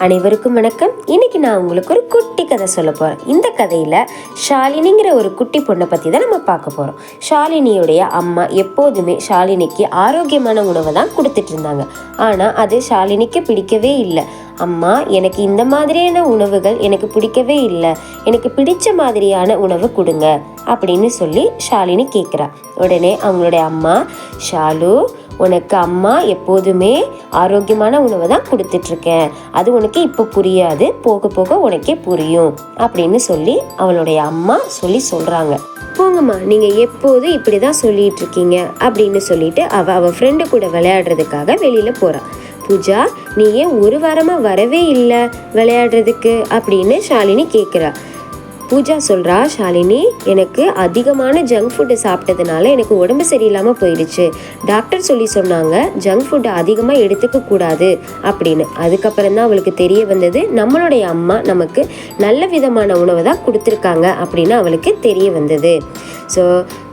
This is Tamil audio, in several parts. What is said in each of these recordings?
அனைவருக்கும் வணக்கம். இன்னைக்கு நான் உங்களுக்கு ஒரு குட்டி கதை சொல்ல போகிறேன். இந்த கதையில் ஷாலினிங்கிற ஒரு குட்டி பொண்ணை பற்றி தான் நம்ம பார்க்க போகிறோம். ஷாலினியுடைய அம்மா எப்போதுமே ஷாலினிக்கு ஆரோக்கியமான உணவை தான் கொடுத்துட்டு இருந்தாங்க. ஆனால் அது ஷாலினிக்கு பிடிக்கவே இல்லை. அம்மா, எனக்கு இந்த மாதிரியான உணவுகள் எனக்கு பிடிக்கவே இல்லை, எனக்கு பிடிச்ச மாதிரியான உணவு கொடுங்க அப்படின்னு சொல்லி ஷாலினி கேட்குறா. உடனே அவங்களுடைய அம்மா, ஷாலு, உனக்கு அம்மா எப்போதுமே ஆரோக்கியமான உணவை தான் கொடுத்துட்ருக்கேன், அது உனக்கு இப்போ புரியாது, போக போக உனக்கே புரியும் அப்படின்னு சொல்லி அவளுடைய அம்மா சொல்கிறாங்க. போங்கம்மா, நீங்கள் எப்போதும் இப்படி தான் சொல்லிட்டு இருக்கீங்க அப்படின்னு சொல்லிட்டு அவள் ஃப்ரெண்டு கூட விளையாடுறதுக்காக வெளியில் போகிறாள். பூஜா, நீ ஏன் ஒரு வாரமாக வரவே இல்லை விளையாடுறதுக்கு அப்படின்னு ஷாலினி கேட்குறா. பூஜா சொல்கிறா, ஷாலினி, எனக்கு அதிகமான ஜங்க் ஃபுட்டு சாப்பிட்டதுனால எனக்கு உடம்பு சரியில்லாமல் போயிடுச்சு. டாக்டர் சொன்னாங்க ஜங்க் ஃபுட்டை அதிகமாக எடுத்துக்க கூடாது அப்படின்னு. அதுக்கப்புறம் தான் அவளுக்கு தெரிய வந்தது நம்மளுடைய அம்மா நமக்கு நல்ல விதமான உணவை தான் கொடுத்துருக்காங்க அப்படின்னு அவளுக்கு தெரிய வந்தது. ஸோ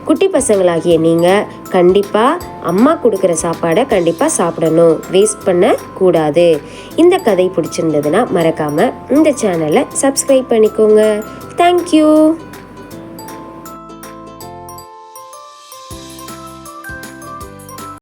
குட்டி பசங்களாகிய நீங்கள் கண்டிப்பாக அம்மா கொடுக்குற சாப்பாடை கண்டிப்பாக சாப்பிடணும், வேஸ்ட் பண்ணக்கூடாது. இந்த கதை பிடிச்சிருந்ததுன்னா மறக்காமல் இந்த சேனலை சப்ஸ்கிரைப் பண்ணிக்கோங்க. தேங்க்யூ.